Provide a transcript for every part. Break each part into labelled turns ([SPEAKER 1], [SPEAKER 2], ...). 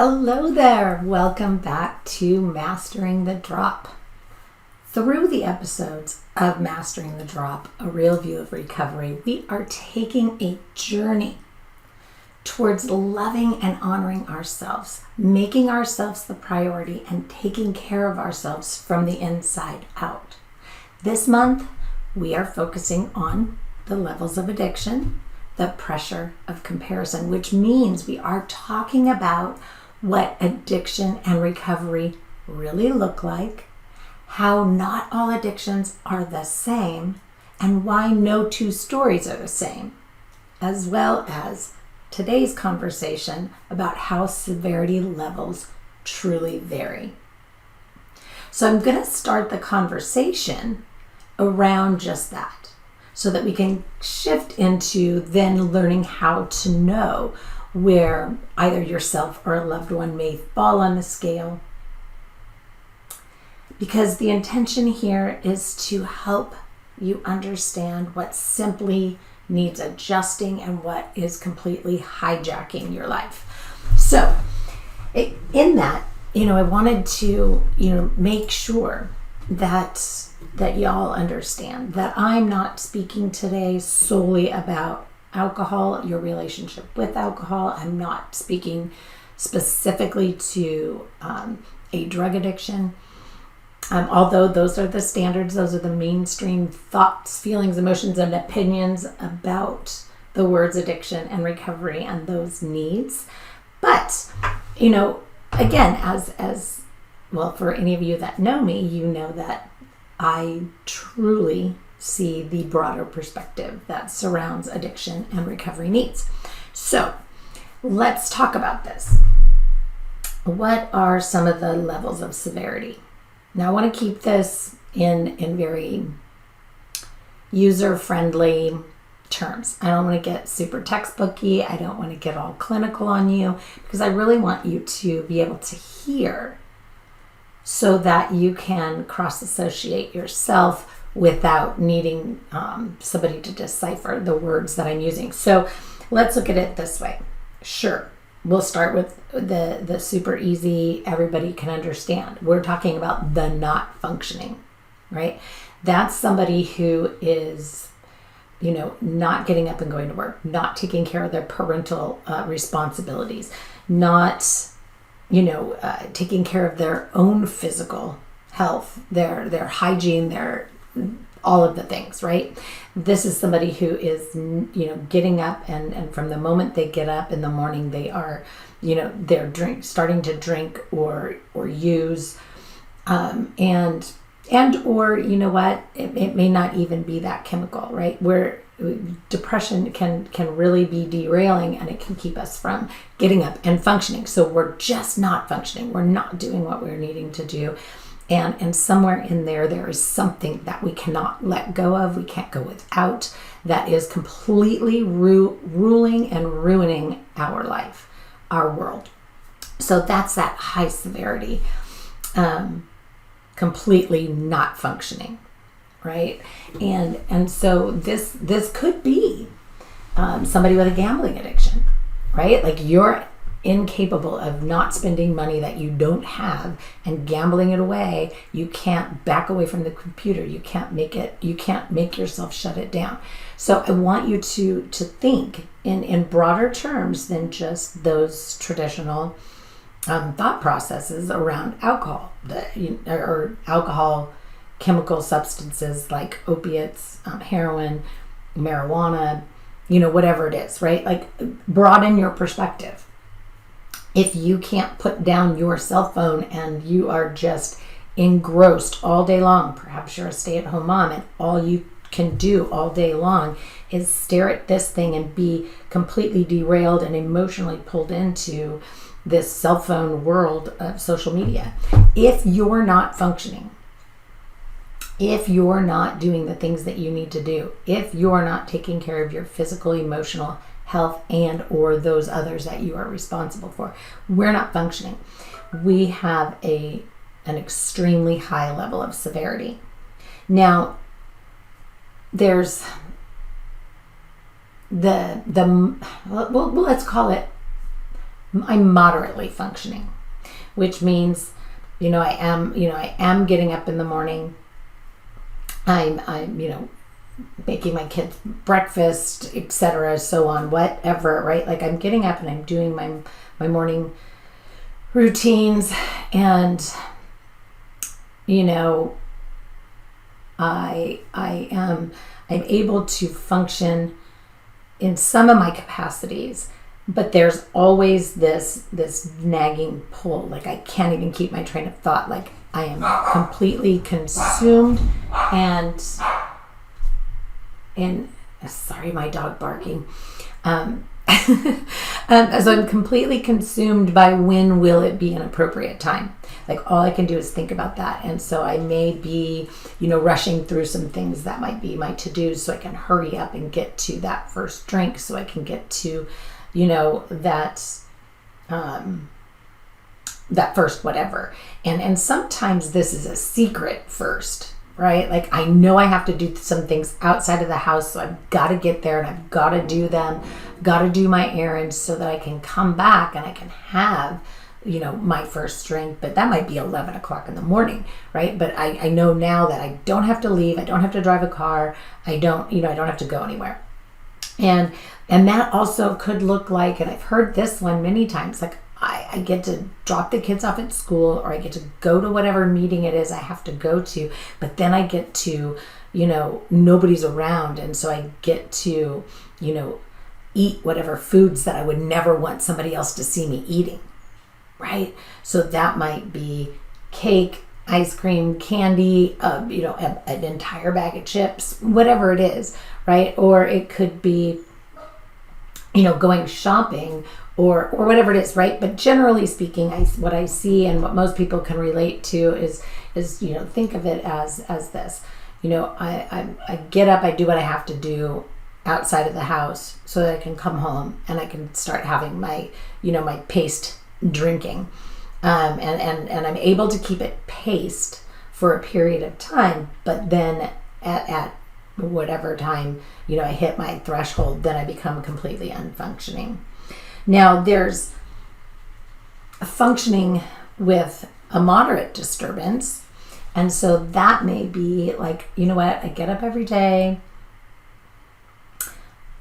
[SPEAKER 1] Hello there. Welcome back to Mastering the Drop. Through the episodes of Mastering the Drop, a real view of recovery, we are taking a journey towards loving and honoring ourselves, making ourselves the priority, and taking care of ourselves from the inside out. This month, we are focusing on the levels of addiction, the pressure of comparison, which means we are talking about what addiction and recovery really look like, how not all addictions are the same, and why no two stories are the same, as well as today's conversation about how severity levels truly vary. So I'm going to start the conversation around just that, so that we can shift into then learning how to know where either yourself or a loved one may fall on the scale. Because the intention here is to help you understand what simply needs adjusting and what is completely hijacking your life. So in that, I wanted to, make sure that y'all understand that I'm not speaking today solely about alcohol, your relationship with alcohol. I'm not speaking specifically to a drug addiction. Although those are the standards, those are the mainstream thoughts, feelings, emotions, and opinions about the words addiction and recovery and those needs. But, again, as well, for any of you that know me, you know that I truly see the broader perspective that surrounds addiction and recovery needs. So let's talk about this. What are some of the levels of severity? Now I want to keep this in very user-friendly terms. I don't want to get super textbooky. I don't want to get all clinical on you, because I really want you to be able to hear so that you can cross-associate yourself without needing somebody to decipher the words that I'm using. So let's look at it this way. Sure, we'll start with the super easy, everybody can understand. We're talking about the not functioning, right? That's somebody who is, not getting up and going to work, not taking care of their parental responsibilities, not, taking care of their own physical health, their hygiene, their all of the things, right? This is somebody who is, getting up and from the moment they get up in the morning, they are, they're starting to drink or use, and or, it may not even be that chemical, right? Where depression can really be derailing, and it can keep us from getting up and functioning. So we're just not functioning. We're not doing what we're needing to do. And somewhere in there is something that we cannot let go of, we can't go without, that is completely ruling and ruining our life, our world. So that's that high severity, completely not functioning, right? And so this could be somebody with a gambling addiction, right? Like you're incapable of not spending money that you don't have and gambling it away. You can't back away from the computer. You can't make yourself shut it down. So I want you to think in broader terms than just those traditional thought processes around alcohol, or alcohol, chemical substances like opiates, heroin, marijuana, whatever it is, right? Like broaden your perspective. If you can't put down your cell phone and you are just engrossed all day long, perhaps you're a stay-at-home mom and all you can do all day long is stare at this thing and be completely derailed and emotionally pulled into this cell phone world of social media. If you're not functioning, if you're not doing the things that you need to do, if you're not taking care of your physical, emotional health and or those others that you are responsible for, we're not functioning. We have an extremely high level of severity. Now, there's let's call it I'm moderately functioning, which means, I am getting up in the morning. I'm making my kids breakfast, etc., so on, whatever, right? Like I'm getting up and I'm doing my morning routines, and I'm able to function in some of my capacities, but there's always this nagging pull. Like I can't even keep my train of thought. Like I am completely consumed and sorry, my dog barking. So I'm completely consumed by when will it be an appropriate time. Like all I can do is think about that. And so I may be, rushing through some things that might be my to-dos so I can hurry up and get to that first drink, so I can get to, that first whatever. And sometimes this is a secret first, right? Like I know I have to do some things outside of the house, so I've got to get there and I've got to do them, got to do my errands so that I can come back and I can have, my first drink. But that might be 11 o'clock in the morning, right? But I know now that I don't have to leave, I don't have to drive a car, I don't have to go anywhere. And that also could look like, and I've heard this one many times, like I get to drop the kids off at school, or I get to go to whatever meeting it is I have to go to, but then I get to, nobody's around. And so I get to, eat whatever foods that I would never want somebody else to see me eating, right? So that might be cake, ice cream, candy, an entire bag of chips, whatever it is, right? Or it could be, going shopping or whatever it is, right? But generally speaking, what I see and what most people can relate to is think of it as this. I get up, I do what I have to do outside of the house so that I can come home and I can start having my, my paced drinking. And I'm able to keep it paced for a period of time, but then at whatever time, I hit my threshold, then I become completely unfunctioning. Now there's a functioning with a moderate disturbance. And so that may be like, I get up every day.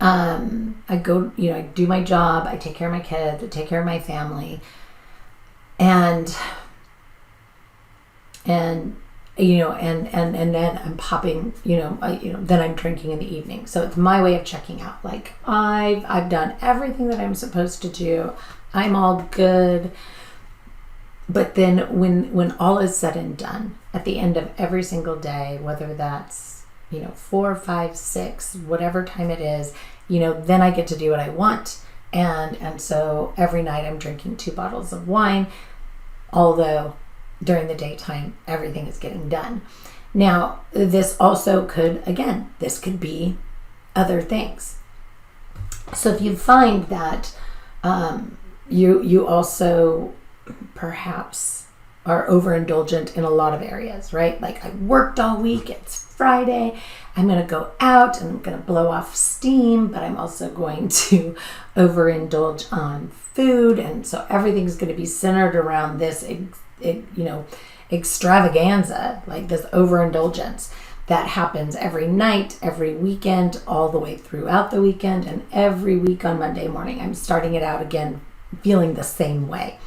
[SPEAKER 1] I go, I do my job, I take care of my kids, I take care of my family. And then I'm popping, then I'm drinking in the evening. So it's my way of checking out. Like I've done everything that I'm supposed to do. I'm all good. But then when all is said and done, at the end of every single day, whether that's, 4, 5, 6, whatever time it is, then I get to do what I want. And so every night I'm drinking 2 bottles of wine, although during the daytime, everything is getting done. Now, this also could be other things. So if you find that you also perhaps are overindulgent in a lot of areas, right? Like I worked all week, it's Friday, I'm going to go out and I'm going to blow off steam, but I'm also going to overindulge on food. And so everything's going to be centered around this, extravaganza, like this overindulgence that happens every night, every weekend, all the way throughout the weekend. And every week on Monday morning, I'm starting it out again, feeling the same way.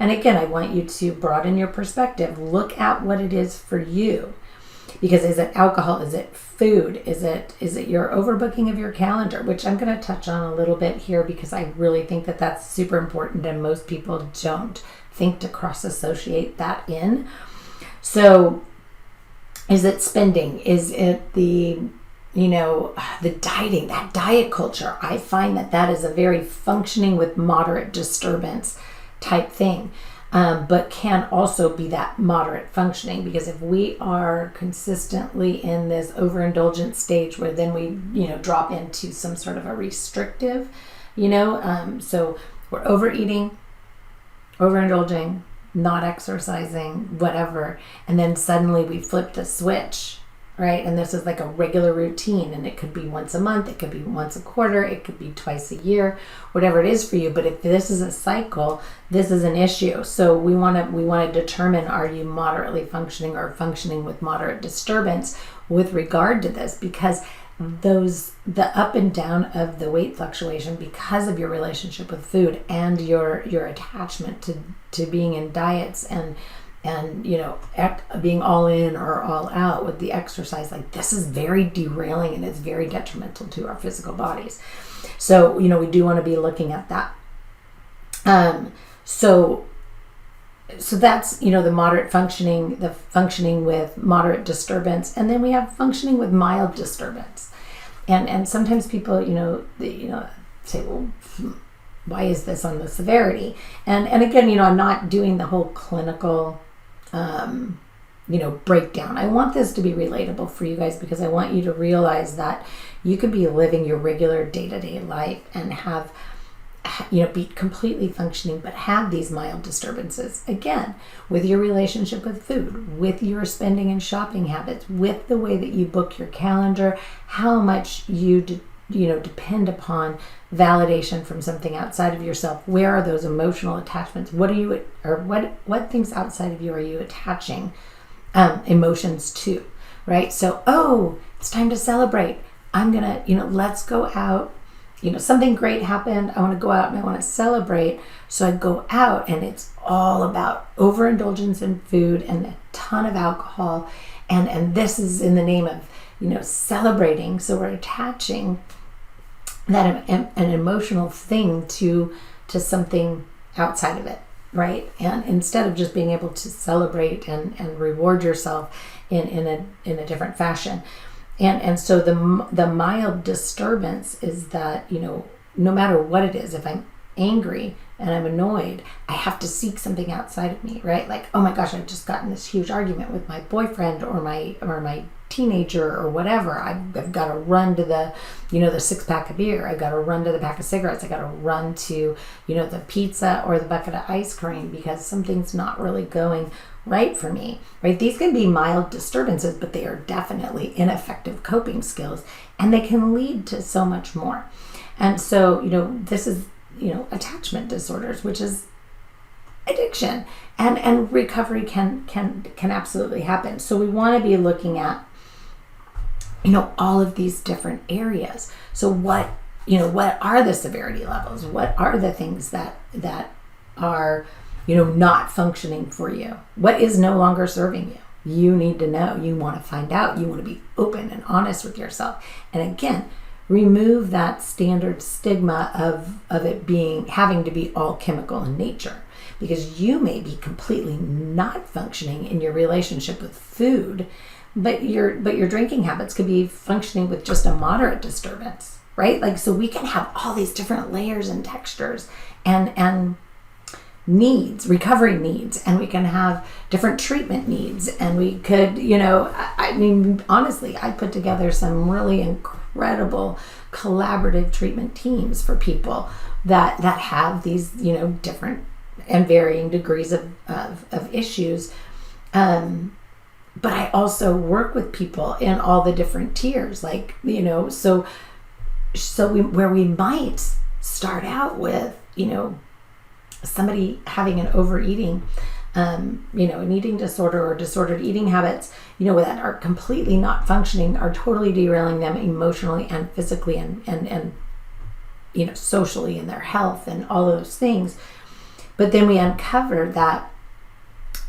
[SPEAKER 1] And again, I want you to broaden your perspective. Look at what it is for you. Because is it alcohol? Is it food? Is it your overbooking of your calendar? Which I'm going to touch on a little bit here because I really think that that's super important and most people don't think to cross-associate that in. So is it spending? Is it the dieting, that diet culture? I find that is a very functioning with moderate disturbance type thing. But can also be that moderate functioning, because if we are consistently in this overindulgent stage where then we, drop into some sort of a restrictive, so we're overeating, overindulging, not exercising, whatever, and then suddenly we flip the switch right? And this is like a regular routine, and it could be once a month, it could be once a quarter, it could be twice a year, whatever it is for you. But if this is a cycle, this is an issue. So we want to determine, are you moderately functioning or functioning with moderate disturbance with regard to this? Because the up and down of the weight fluctuation, because of your relationship with food and your attachment to being in diets and being all in or all out with the exercise, like this is very derailing and it's very detrimental to our physical bodies. So, we do want to be looking at that. So that's, the moderate functioning, the functioning with moderate disturbance. And then we have functioning with mild disturbance. And sometimes people, say, well, why is this on the severity? And again, I'm not doing the whole clinical breakdown. I want this to be relatable for you guys, because I want you to realize that you could be living your regular day-to-day life and have, be completely functioning, but have these mild disturbances, again, with your relationship with food, with your spending and shopping habits, with the way that you book your calendar, how much you depend upon validation from something outside of yourself. Where are those emotional attachments? What things outside of you are you attaching emotions to, right? So, it's time to celebrate. I'm gonna, let's go out. Something great happened. I want to go out and I want to celebrate. So I go out, and it's all about overindulgence in food and a ton of alcohol. And this is in the name of, celebrating. So we're attaching that an emotional thing to something outside of it, right? And instead of just being able to celebrate and reward yourself in a different fashion. And so the mild disturbance is that, no matter what it is, if I'm angry and I'm annoyed, I have to seek something outside of me, right? Like, oh my gosh, I've just gotten this huge argument with my boyfriend or my teenager or whatever. I've got to run to the 6-pack of beer. I've got to run to the pack of cigarettes. I got to run to, the pizza or the bucket of ice cream because something's not really going right for me, right? These can be mild disturbances, but they are definitely ineffective coping skills, and they can lead to so much more. And so, this is, attachment disorders, which is addiction, and recovery can absolutely happen. So we want to be looking at, all of these different areas. So what are the severity levels? What are the things that are not functioning for you? What is no longer serving you? You need to know. You want to find out. You want to be open and honest with yourself. And again, remove that standard stigma of it having to be all chemical in nature, because you may be completely not functioning in your relationship with food, but your drinking habits could be functioning with just a moderate disturbance, right? Like, so we can have all these different layers and textures and needs, recovery needs, and we can have different treatment needs, and we could, honestly, I put together some really incredible collaborative treatment teams for people that have these, different and varying degrees of issues. But I also work with people in all the different tiers, like, so where we might start out with, somebody having an overeating, an eating disorder or disordered eating habits, that are completely not functioning, are totally derailing them emotionally and physically and socially in their health and all of those things. But then we uncover that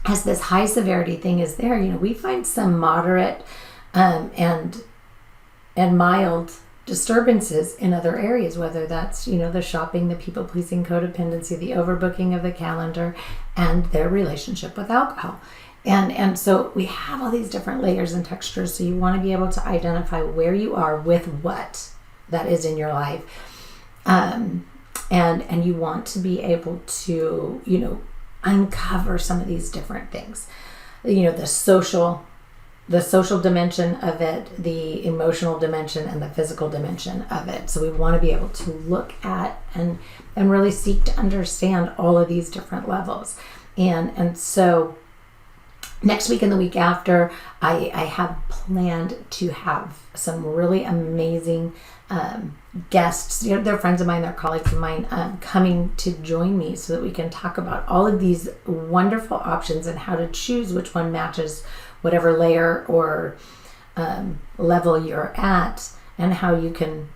[SPEAKER 1] as this high severity thing is there, we find some moderate and mild disturbances in other areas, whether that's, the shopping, the people-pleasing, codependency, the overbooking of the calendar, and their relationship with alcohol. And so we have all these different layers and textures, so you want to be able to identify where you are with what that is in your life. And you want to be able to, uncover some of these different things. The social dimension of it, the emotional dimension, and the physical dimension of it. So we want to be able to look at and really seek to understand all of these different levels. And so, Next week and the week after, I have planned to have some really amazing guests. They're friends of mine, they're colleagues of mine, coming to join me so that we can talk about all of these wonderful options and how to choose which one matches whatever layer or level you're at, and how you can,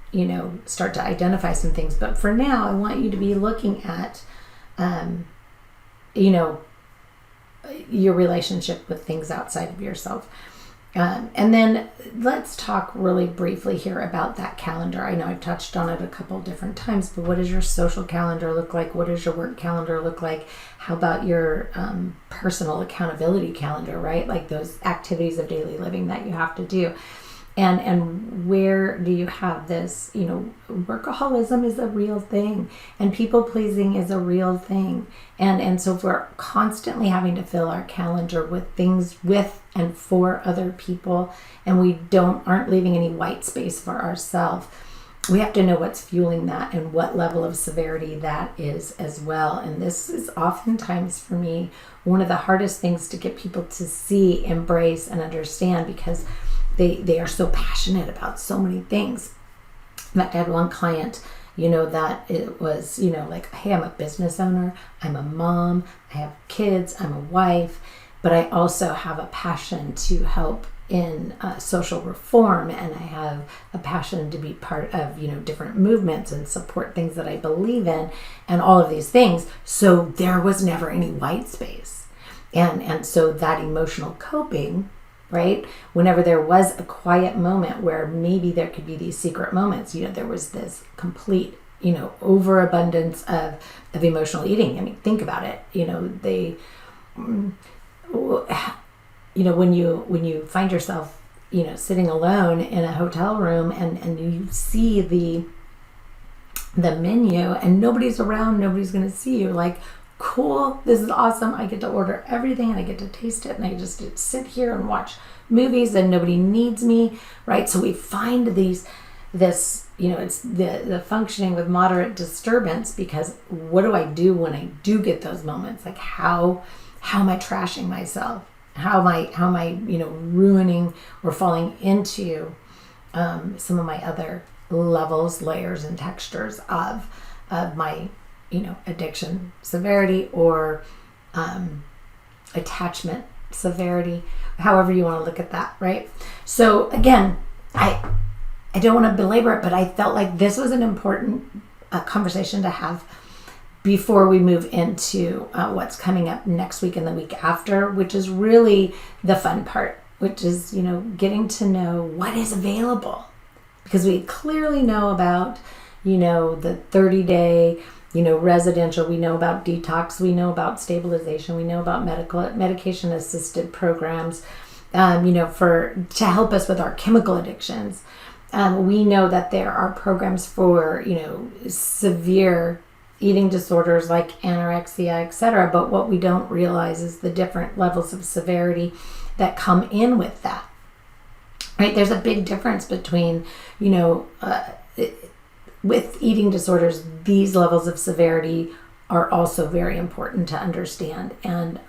[SPEAKER 1] start to identify some things. But for now, I want you to be looking at, your relationship with things outside of yourself. And then let's talk really briefly here about that calendar. I know I've touched on it a couple different times, but what does your social calendar look like? What does your work calendar look like? How about your personal accountability calendar, right? Like those activities of daily living that you have to do. And where do you have this? Workaholism is a real thing, and people pleasing is a real thing. And so if we're constantly having to fill our calendar with things with and for other people, and we aren't leaving any white space for ourselves, we have to know what's fueling that and what level of severity that is as well. And this is oftentimes for me one of the hardest things to get people to see, embrace, and understand, because they are so passionate about so many things. In fact, I had one client, that it was, like, hey, I'm a business owner, I'm a mom, I have kids, I'm a wife, but I also have a passion to help in social reform, and I have a passion to be part of, different movements and support things that I believe in, and all of these things. So there was never any white space. And so that emotional coping, right? Whenever there was a quiet moment where maybe there could be these secret moments, there was this complete, overabundance of emotional eating. I mean, think about it. When you find yourself, sitting alone in a hotel room and you see the menu and nobody's around, nobody's going to see you, like, cool, this is awesome. I get to order everything and I get to taste it, and I just get to sit here and watch movies and nobody needs me, right? So we find this, it's the functioning with moderate disturbance, because what do I do when I do get those moments? Like, how am I trashing myself? How am I ruining or falling into some of my other levels, layers, and textures of my addiction severity, or attachment severity, however you want to look at that, right? So again, I don't want to belabor it, but I felt like this was an important conversation to have before we move into what's coming up next week and the week after, which is really the fun part, which is, getting to know what is available, because we clearly know about, the 30-day, residential, we know about detox, we know about stabilization, we know about medication assisted programs, to help us with our chemical addictions. We know that there are programs for, severe eating disorders like anorexia, etc. But what we don't realize is the different levels of severity that come in with that, right? There's a big difference between, with eating disorders, these levels of severity are also very important to understand. And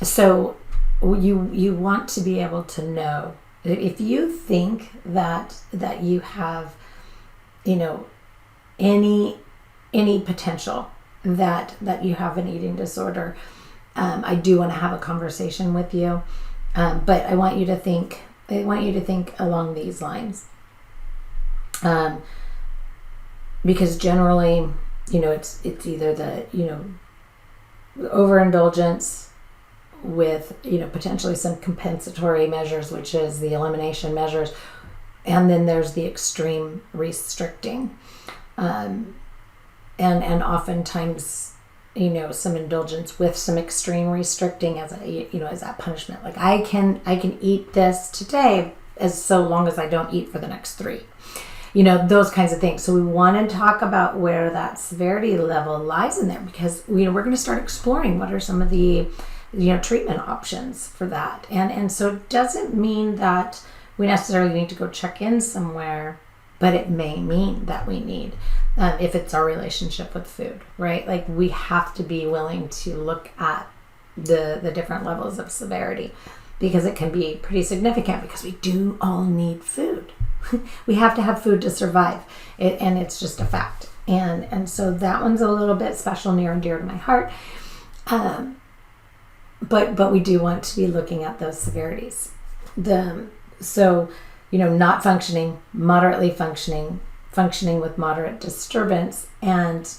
[SPEAKER 1] so you want to be able to know, if you think that you have, any potential that you have an eating disorder, I do want to have a conversation with you. But I want you to think along these lines. Because generally, it's either the, overindulgence with, potentially some compensatory measures, which is the elimination measures. And then there's the extreme restricting. And oftentimes, some indulgence with some extreme restricting as that punishment. Like, I can eat this today as so long as I don't eat for the next 3. Those kinds of things. So we want to talk about where that severity level lies in there, because we're going to start exploring what are some of the treatment options for that. And so it doesn't mean that we necessarily need to go check in somewhere, but it may mean that we need, if it's our relationship with food, right? Like, we have to be willing to look at the different levels of severity, because it can be pretty significant, because we do all need food. We have to have food to survive, and it's just a fact. And so that one's a little bit special, near and dear to my heart. But we do want to be looking at those severities. Not functioning, moderately functioning, functioning with moderate disturbance, and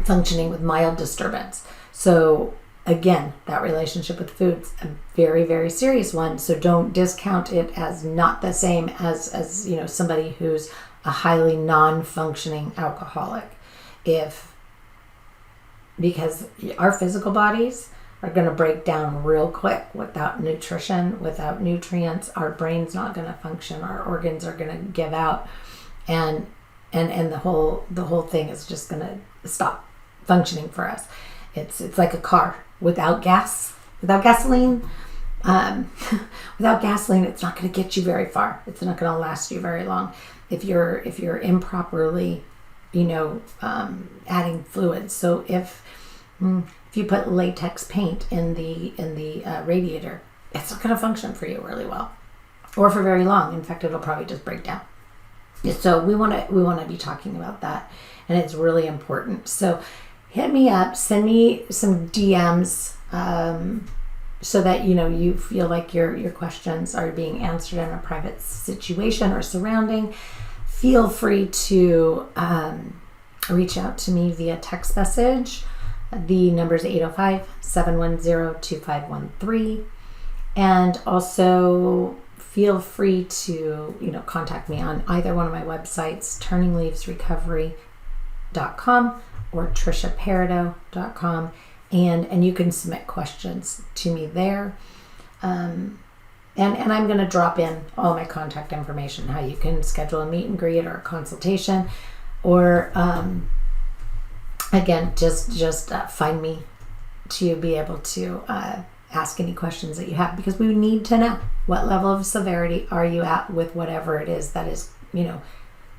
[SPEAKER 1] functioning with mild disturbance. So again, that relationship with food's a very, very serious one. So don't discount it as not the same as somebody who's a highly non-functioning alcoholic. Because our physical bodies are going to break down real quick without nutrition, without nutrients. Our brain's not going to function. Our organs are going to give out, and the whole thing is just going to stop functioning for us. It's like a car without gasoline. Without gasoline, it's not going to get you very far. It's not going to last you very long. If you're improperly, adding fluids. So if you put latex paint in the radiator, it's not going to function for you really well, or for very long. In fact, it'll probably just break down. So we want to be talking about that, and it's really important. So hit me up, send me some DMs, so that you feel like your questions are being answered in a private situation or surrounding. Feel free to reach out to me via text message. The number is 805-710-2513. And also feel free to contact me on either one of my websites, turningleavesrecovery.com or trishaperidot.com. And you can submit questions to me there. And I'm going to drop in all my contact information, how you can schedule a meet and greet or a consultation, or again, just find me to be able to ask any questions that you have, because we need to know what level of severity are you at with whatever it is that is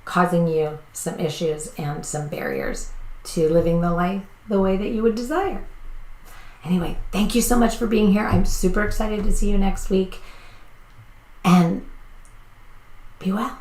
[SPEAKER 1] causing you some issues and some barriers to living the life the way that you would desire. Anyway, thank you so much for being here. I'm super excited to see you next week. And be well.